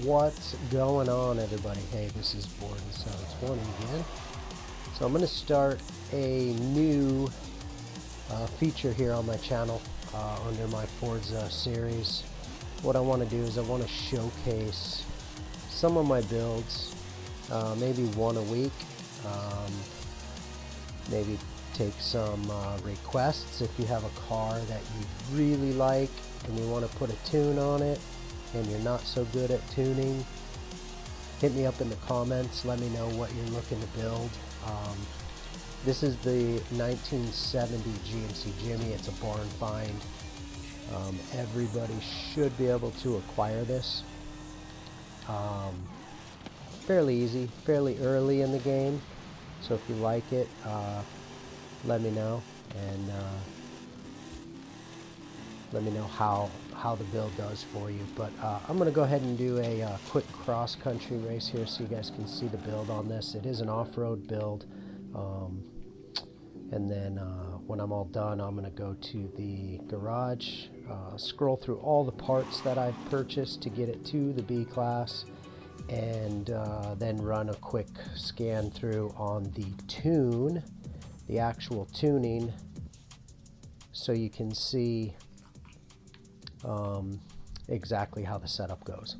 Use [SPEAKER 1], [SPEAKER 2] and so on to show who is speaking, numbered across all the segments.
[SPEAKER 1] What's going on, everybody? Hey, this is Borden720 again. So I'm going to start a new feature here on my channel under my Forza series. What I want to do is I want to showcase some of my builds, maybe one a week, maybe take some requests. If you have a car that you really like and you want to put a tune on it and you're not so good at tuning, hit me up in the comments. Let me know what you're looking to build. This is the 1970 GMC Jimmy. It's a barn find. Everybody should be able to acquire this. Fairly easy, fairly early in the game. So if you like it, let me know, and let me know how the build does for you. But I'm going to go ahead and do a quick cross-country race here so you guys can see the build on this. It is an off-road build, and then when I'm all done, I'm going to go to the garage, scroll through all the parts that I've purchased to get it to the B class, and then run a quick scan through on the tune, the actual tuning, so you can see exactly how the setup goes.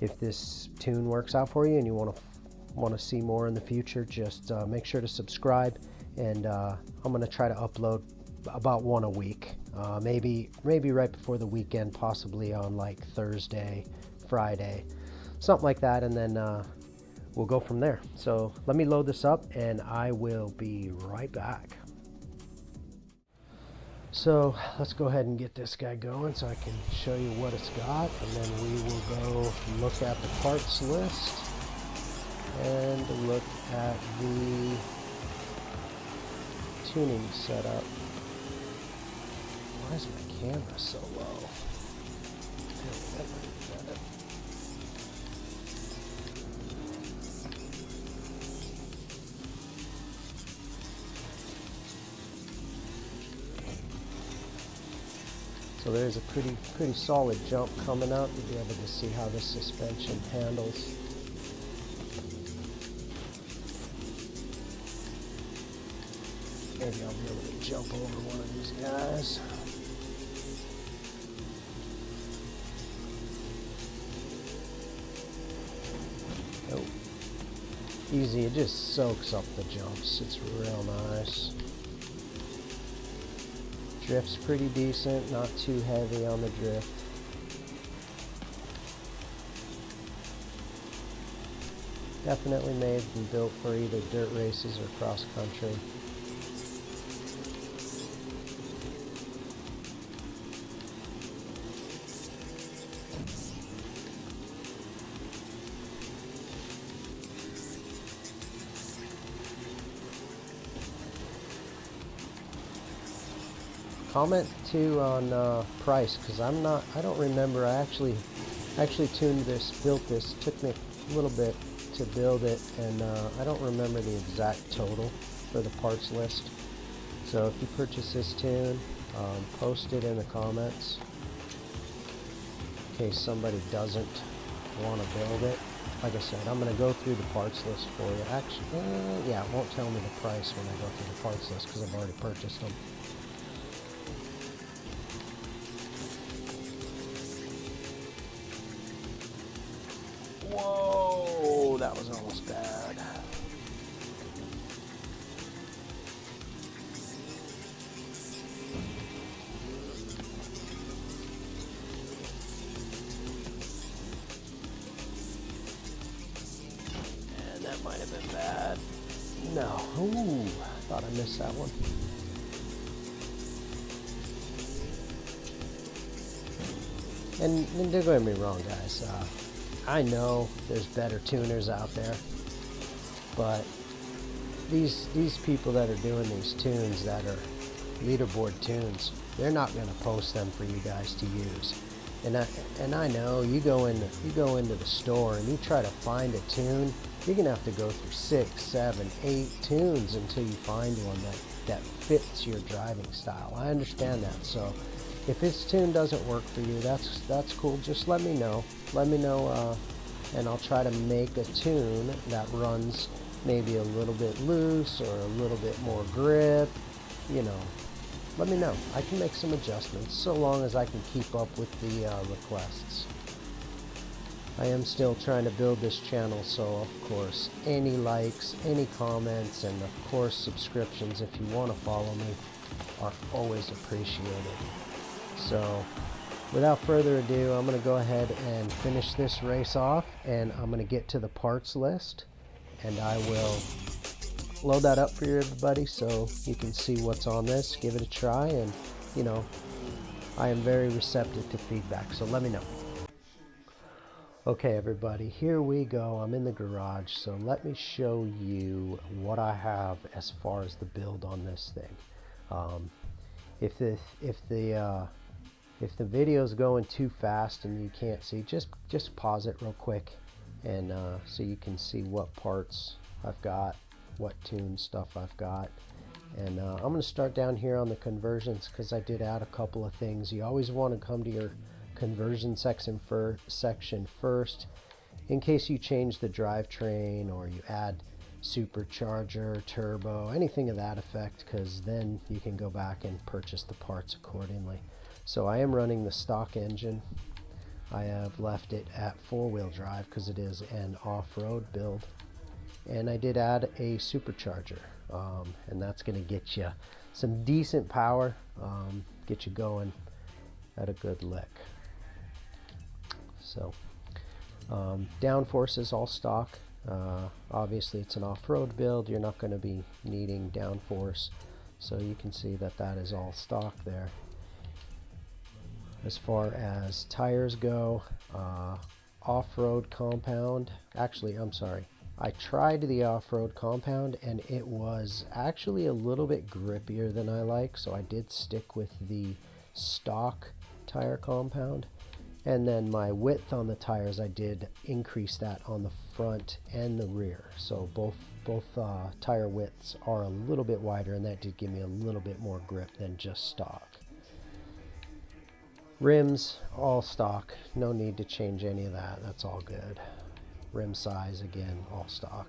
[SPEAKER 1] If this tune works out for you and you want to see more in the future, just make sure to subscribe, and I'm going to try to upload about one a week, maybe right before the weekend, possibly on like Thursday, Friday, something like that, and then we'll go from there. So let me load this up and I will be right back. So let's go ahead and get this guy going so I can show you what it's got, and then we will go look at the parts list and look at the tuning setup. Why is my camera so low? So there's a pretty solid jump coming up. You'll be able to see how this suspension handles. Maybe I'll be able to jump over one of these guys. Oh, easy. It just soaks up the jumps. It's real nice. Drift's pretty decent, not too heavy on the drift. Definitely made and built for either dirt races or cross country. Comment too on price, because I don't remember. I actually tuned this, built this. Took me a little bit to build it, and I don't remember the exact total for the parts list. So if you purchase this tune, post it in the comments in case somebody doesn't want to build it. Like I said, I'm going to go through the parts list for you. Actually, yeah, it won't tell me the price when I go through the parts list because I've already purchased them. Whoa, that was almost bad. And that might have been bad. No. Ooh, I thought I missed that one. And don't get me wrong, guys. I know there's better tuners out there, but these people that are doing these tunes that are leaderboard tunes, they're not going to post them for you guys to use. And I know you go into the store and you try to find a tune, you're going to have to go through 6, 7, 8 tunes until you find one that fits your driving style. I understand that. So If this tune doesn't work for you, that's cool. Just let me know. Let me know, and I'll try to make a tune that runs maybe a little bit loose or a little bit more grip. You know, let me know. I can make some adjustments so long as I can keep up with the requests. I am still trying to build this channel, so of course any likes, any comments, and of course subscriptions if you want to follow me are always appreciated. So without further ado, I'm going to go ahead and finish this race off, and I'm going to get to the parts list, and I will load that up for you, everybody, so you can see what's on this. Give it a try, and you know, I am very receptive to feedback, so let me know. Okay, everybody, here we go. I'm in the garage, so let me show you what I have as far as the build on this thing. If the video is going too fast and you can't see, just pause it real quick, and so you can see what parts I've got, what tune stuff I've got. And I'm going to start down here on the conversions because I did add a couple of things. You always want to come to your conversion section first in case you change the drivetrain or you add supercharger, turbo, anything of that effect, because then you can go back and purchase the parts accordingly. So I am running the stock engine. I have left it at 4-wheel drive because it is an off-road build, and I did add a supercharger, and that's going to get you some decent power, get you going at a good lick. So downforce is all stock. Obviously it's an off-road build, you're not going to be needing downforce, so you can see that that is all stock there. As far as tires go, off-road compound, actually I'm sorry, I tried the off-road compound and it was actually a little bit grippier than I like, so I did stick with the stock tire compound. And then my width on the tires, I did increase that on the front and the rear. So both tire widths are a little bit wider, and that did give me a little bit more grip than just stock. Rims, all stock. No need to change any of that. That's all good. Rim size, again, all stock.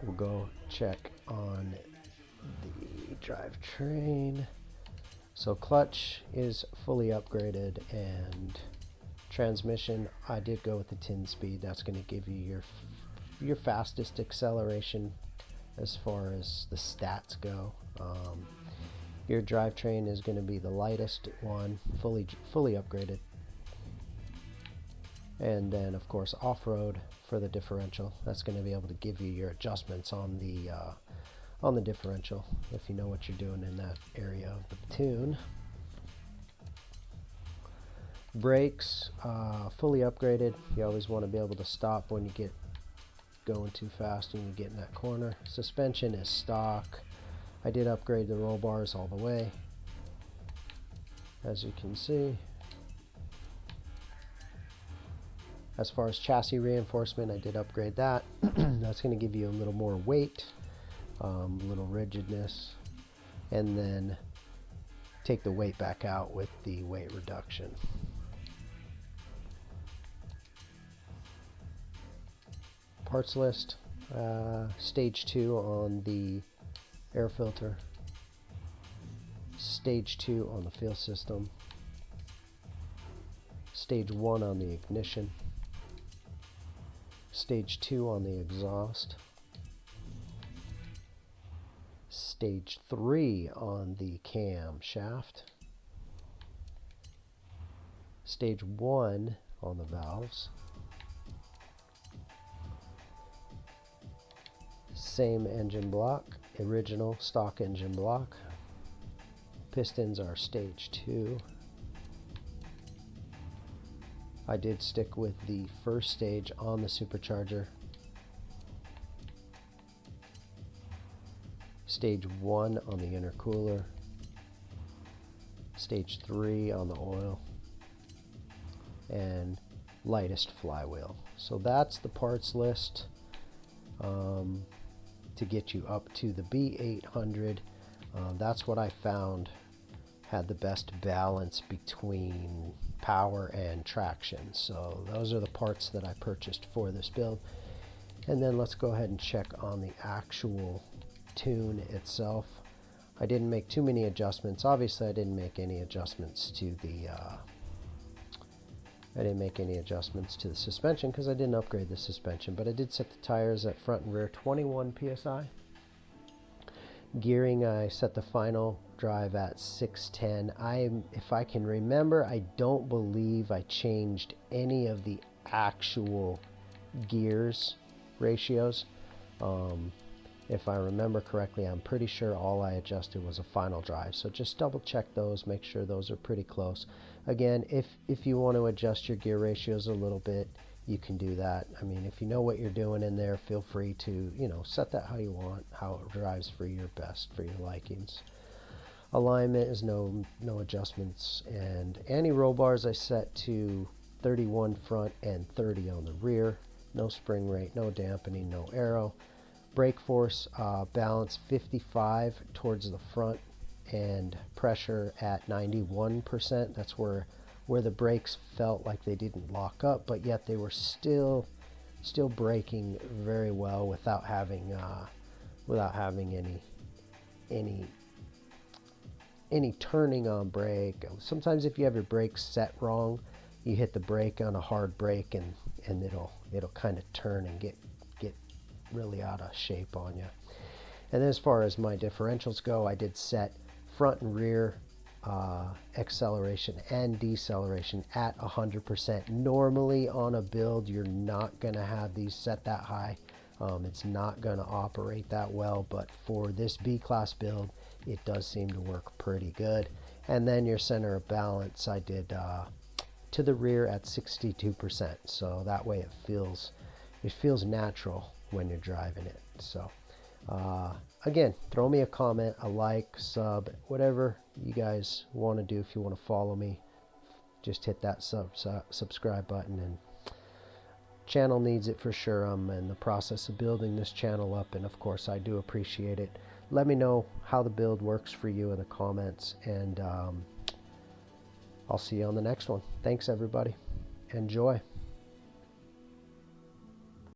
[SPEAKER 1] We'll go check on the drivetrain. So clutch is fully upgraded, and transmission, I did go with the 10-speed. That's going to give you your fastest acceleration as far as the stats go. Your drivetrain is going to be the lightest one, fully upgraded. And then of course off-road for the differential. That's going to be able to give you your adjustments on the differential if you know what you're doing in that area of the tune. Brakes, fully upgraded. You always want to be able to stop when you get going too fast and you get in that corner. Suspension is stock. I did upgrade the roll bars all the way, as you can see. As far as chassis reinforcement, I did upgrade that. That's going to give you a little more weight, a little rigidness, and then take the weight back out with the weight reduction. Parts list, stage 2 on the air filter, stage 2 on the fuel system, stage 1 on the ignition, stage 2 on the exhaust, stage 3 on the cam shaft, stage 1 on the valves, same engine block, original stock engine block. Pistons are stage 2. I did stick with the first stage on the supercharger. Stage 1 on the intercooler. Stage 3 on the oil. And lightest flywheel. So that's the parts list. to get you up to the B800. That's what I found had the best balance between power and traction. So those are the parts that I purchased for this build. And then let's go ahead and check on the actual tune itself. I didn't make too many adjustments. Obviously, I didn't make any adjustments to the suspension because I didn't upgrade the suspension, but I did set the tires at front and rear 21 psi. Gearing, I set the final drive at 610. If I can remember, I don't believe I changed any of the actual gears ratios. If I remember correctly, I'm pretty sure all I adjusted was a final drive. So just double check those, make sure those are pretty close. Again, if you want to adjust your gear ratios a little bit, you can do that. I mean, if you know what you're doing in there, feel free to, set that how you want, how it drives for your best, for your likings. Alignment is no adjustments. And anti-roll bars I set to 31 front and 30 on the rear. No spring rate, no dampening, no aero. Brake force balance 55 towards the front and pressure at 91%. That's where the brakes felt like they didn't lock up, but yet they were still braking very well without having any turning on brake. Sometimes if you have your brakes set wrong, you hit the brake on a hard brake and it'll kind of turn and get really out of shape on you. And then as far as my differentials go, I did set front and rear acceleration and deceleration at 100%. Normally on a build, you're not going to have these set that high. It's not going to operate that well, but for this B-class build, it does seem to work pretty good. And then your center of balance, I did to the rear at 62%. So that way it feels natural when you're driving it. So again, throw me a comment, a like, sub, whatever you guys want to do. If you want to follow me, just hit that subscribe button. And channel needs it for sure. I'm in the process of building this channel up, and of course I do appreciate it. Let me know how the build works for you in the comments, and I'll see you on the next one. Thanks everybody. Enjoy.